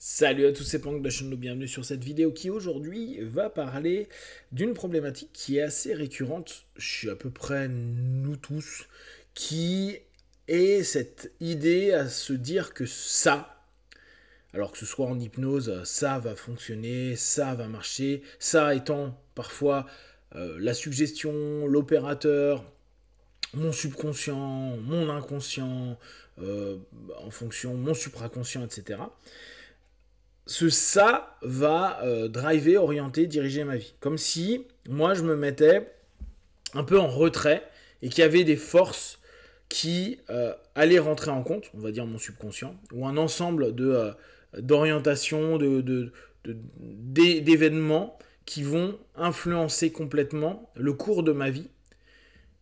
Salut à tous, c'est Planck de la chaîne, bienvenue sur cette vidéo qui aujourd'hui va parler d'une problématique qui est assez récurrente chez à peu près nous tous, qui est cette idée à se dire que ça, alors que ce soit en hypnose, ça va fonctionner, ça va marcher, ça étant parfois la suggestion, l'opérateur, mon subconscient, mon inconscient, en fonction, mon supraconscient, etc. Ce ça va driver, orienter, diriger ma vie. Comme si moi je me mettais un peu en retrait et qu'il y avait des forces qui allaient rentrer en compte, on va dire mon subconscient, ou un ensemble d'orientations, d'événements qui vont influencer complètement le cours de ma vie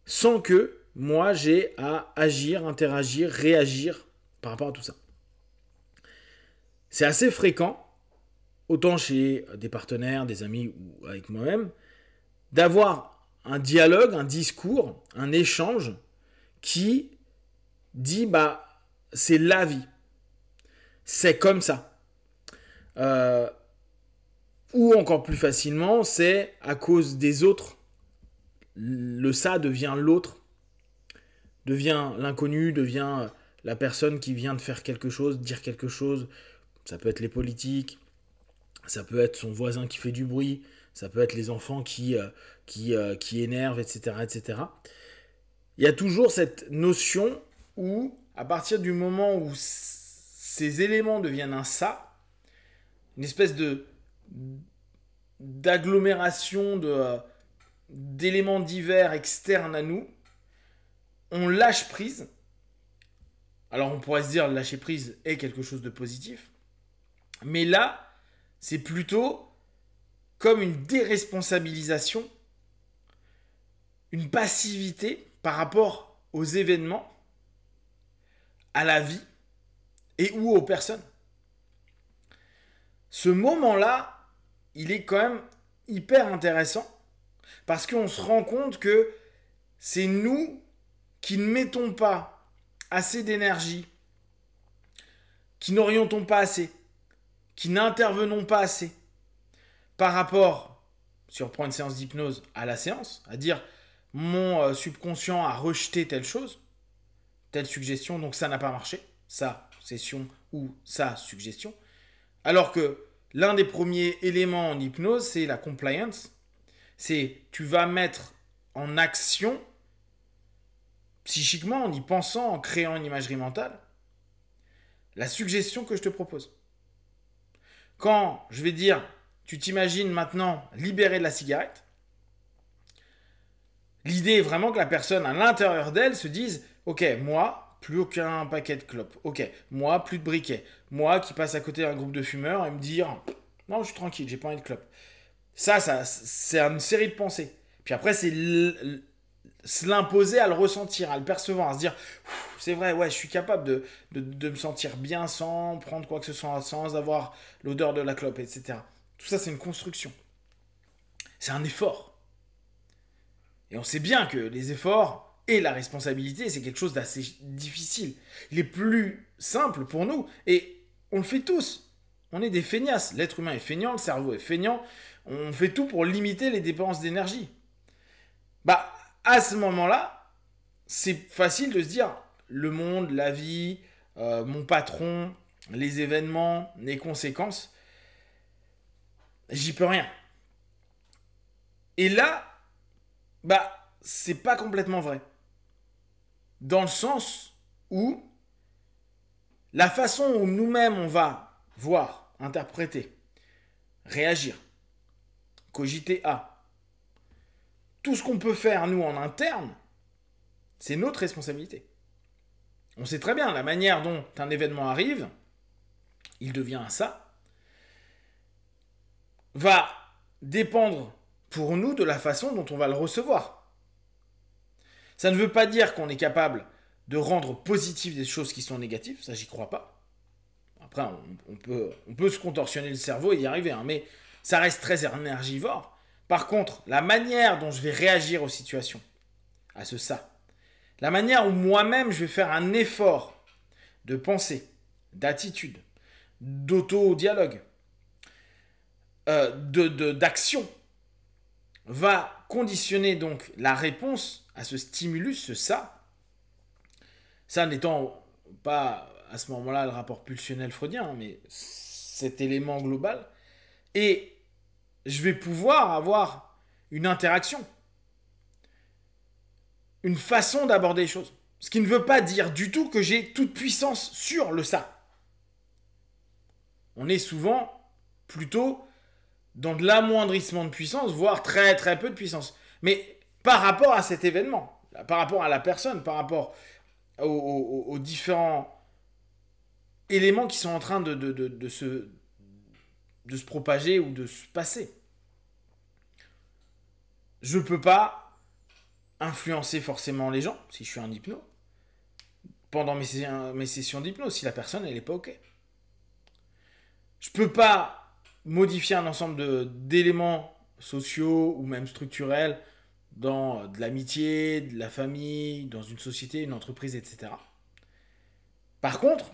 sans que moi j'ai à agir, interagir, réagir par rapport à tout ça. C'est assez fréquent, autant chez des partenaires, des amis ou avec moi-même, d'avoir un dialogue, un discours, un échange qui dit c'est la vie, c'est comme ça. Ou encore plus facilement, c'est à cause des autres, le ça devient l'autre, devient l'inconnu, devient la personne qui vient de faire quelque chose, dire quelque chose. Ça peut être les politiques, ça peut être son voisin qui fait du bruit, ça peut être les enfants qui énervent, etc., etc. Il y a toujours cette notion où, à partir du moment où ces éléments deviennent un ça, une espèce d'agglomération d'éléments divers externes à nous, on lâche prise. Alors on pourrait se dire lâcher prise est quelque chose de positif, mais là, c'est plutôt comme une déresponsabilisation, une passivité par rapport aux événements, à la vie et ou aux personnes. Ce moment-là, il est quand même hyper intéressant parce qu'on se rend compte que c'est nous qui ne mettons pas assez d'énergie, qui n'orientons pas assez, qui n'intervenons pas assez par rapport, si on reprend une séance d'hypnose, à la séance, à dire mon subconscient a rejeté telle chose, telle suggestion, donc ça n'a pas marché, ça, session ou ça, suggestion. Alors que l'un des premiers éléments en hypnose, c'est la compliance. C'est tu vas mettre en action, psychiquement, en y pensant, en créant une imagerie mentale, la suggestion que je te propose. Quand je vais dire, tu t'imagines maintenant libérer de la cigarette, l'idée est vraiment que la personne à l'intérieur d'elle se dise, ok, moi, plus aucun paquet de clopes. Ok, moi, plus de briquets. Moi qui passe à côté d'un groupe de fumeurs et me dire, non, je suis tranquille, j'ai pas envie de clopes. Ça, c'est une série de pensées. Puis après, c'est se l'imposer à le ressentir, à le percevoir, à se dire, c'est vrai, ouais, je suis capable de me sentir bien sans prendre quoi que ce soit, sans avoir l'odeur de la clope, etc. Tout ça, c'est une construction. C'est un effort. Et on sait bien que les efforts et la responsabilité, c'est quelque chose d'assez difficile. Il est plus simple pour nous, et on le fait tous. On est des feignasses. L'être humain est feignant, le cerveau est feignant. On fait tout pour limiter les dépenses d'énergie. À ce moment-là, c'est facile de se dire, le monde, la vie, mon patron, les événements, les conséquences, j'y peux rien. Et là, c'est pas complètement vrai. Dans le sens où la façon où nous-mêmes on va voir, interpréter, réagir, cogiter à, tout ce qu'on peut faire nous en interne, c'est notre responsabilité. On sait très bien la manière dont un événement arrive, il devient un ça, va dépendre pour nous de la façon dont on va le recevoir. Ça ne veut pas dire qu'on est capable de rendre positif des choses qui sont négatives, ça j'y crois pas. Après, on peut se contorsionner le cerveau et y arriver, mais ça reste très énergivore. Par contre, la manière dont je vais réagir aux situations, à ce ça, la manière où moi-même je vais faire un effort de pensée, d'attitude, d'auto-dialogue, d'action, va conditionner donc la réponse à ce stimulus, ce ça n'étant pas à ce moment-là le rapport pulsionnel freudien, mais cet élément global, et je vais pouvoir avoir une interaction, une façon d'aborder les choses. Ce qui ne veut pas dire du tout que j'ai toute puissance sur le ça. On est souvent plutôt dans de l'amoindrissement de puissance, voire très très peu de puissance. Mais par rapport à cet événement, par rapport à la personne, par rapport aux différents éléments qui sont en train de se propager ou de se passer. Je ne peux pas influencer forcément les gens, si je suis en hypno, pendant mes sessions d'hypnose, si la personne elle n'est pas OK. Je ne peux pas modifier un ensemble d'éléments sociaux ou même structurels dans de l'amitié, de la famille, dans une société, une entreprise, etc. Par contre,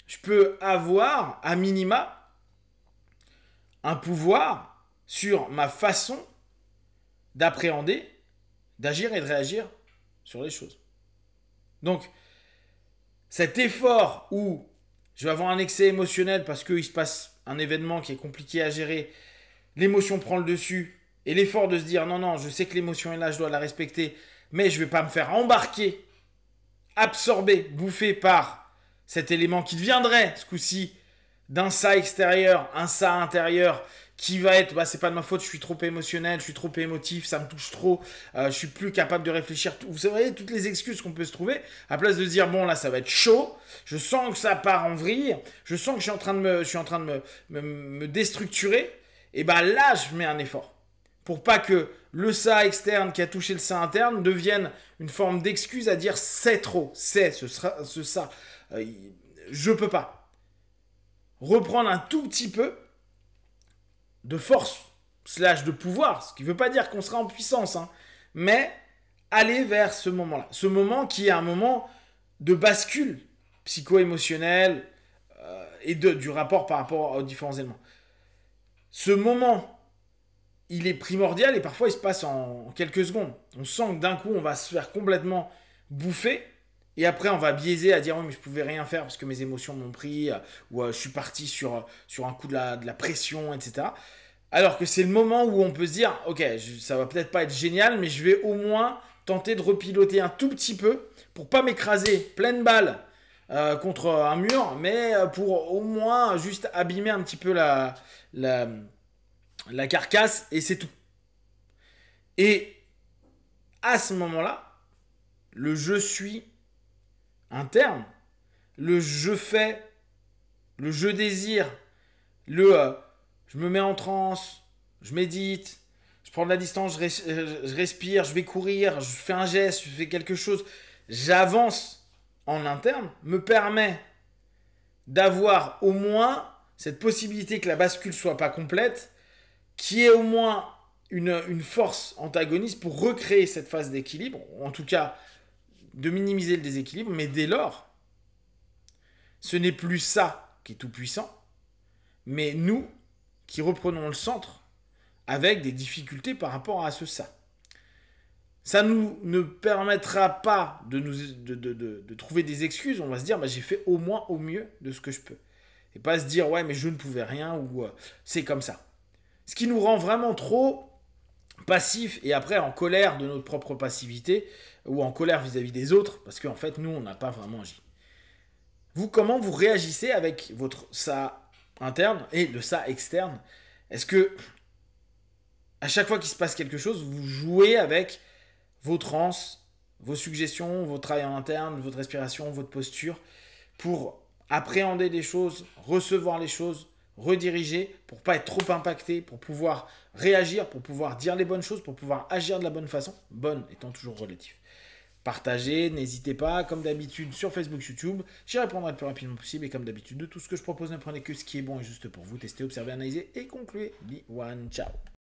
je peux avoir, à minima, un pouvoir sur ma façon d'appréhender, d'agir et de réagir sur les choses. Donc, cet effort où je vais avoir un excès émotionnel parce qu'il se passe un événement qui est compliqué à gérer, l'émotion prend le dessus, et l'effort de se dire non, non, je sais que l'émotion est là, je dois la respecter, mais je ne vais pas me faire embarquer, absorber, bouffer par cet élément qui viendrait, ce coup-ci, d'un ça extérieur, un ça intérieur, qui va être, bah, c'est pas de ma faute, je suis trop émotionnel, je suis trop émotif, ça me touche trop, je suis plus capable de réfléchir. Vous savez, toutes les excuses qu'on peut se trouver, à place de se dire, bon, là, ça va être chaud, je sens que ça part en vrille, je sens que je suis en train de me déstructurer, et bah là, je mets un effort. Pour pas que le ça externe qui a touché le ça interne devienne une forme d'excuse à dire c'est trop, c'est ce ça. Je peux pas. Reprendre un tout petit peu de force / de pouvoir, ce qui ne veut pas dire qu'on sera en puissance, hein, mais aller vers ce moment-là. Ce moment qui est un moment de bascule psycho-émotionnel et du rapport par rapport aux différents éléments. Ce moment, il est primordial et parfois il se passe en quelques secondes. On sent que d'un coup, on va se faire complètement bouffer. Et après, on va biaiser à dire oui, mais je pouvais rien faire parce que mes émotions m'ont pris, ou je suis parti sur un coup de la pression, etc. Alors que c'est le moment où on peut se dire ok, ça va peut-être pas être génial, mais je vais au moins tenter de repiloter un tout petit peu pour pas m'écraser pleine balle contre un mur, mais pour au moins juste abîmer un petit peu la carcasse et c'est tout. Et à ce moment-là, le je suis interne, le je fais, le je désire, je me mets en transe, je médite, je prends de la distance, je respire, je vais courir, je fais un geste, je fais quelque chose, j'avance en interne, me permet d'avoir au moins cette possibilité que la bascule soit pas complète, qui est au moins une force antagoniste pour recréer cette phase d'équilibre, ou en tout cas de minimiser le déséquilibre, mais dès lors, ce n'est plus ça qui est tout puissant, mais nous qui reprenons le centre avec des difficultés par rapport à ce ça. Ça ne permettra pas de trouver des excuses, on va se dire bah, j'ai fait au moins au mieux de ce que je peux. Et pas se dire ouais mais je ne pouvais rien ou c'est comme ça. Ce qui nous rend vraiment trop passif et après en colère de notre propre passivité ou en colère vis-à-vis des autres parce qu'en fait nous on n'a pas vraiment agi. Vous, comment vous réagissez avec votre ça interne et le ça externe? Est-ce que à chaque fois qu'il se passe quelque chose, vous jouez avec vos trans, vos suggestions, vos travail en interne, votre respiration, votre posture pour appréhender les choses, recevoir les choses, rediriger pour pas être trop impacté, pour pouvoir réagir, pour pouvoir dire les bonnes choses, pour pouvoir agir de la bonne façon, bonne étant toujours relative. Partagez, n'hésitez pas, comme d'habitude sur Facebook, YouTube, j'y répondrai le plus rapidement possible et comme d'habitude de tout ce que je propose, ne prenez que ce qui est bon et juste pour vous, testez, observez, analysez et concluez. Be one, ciao.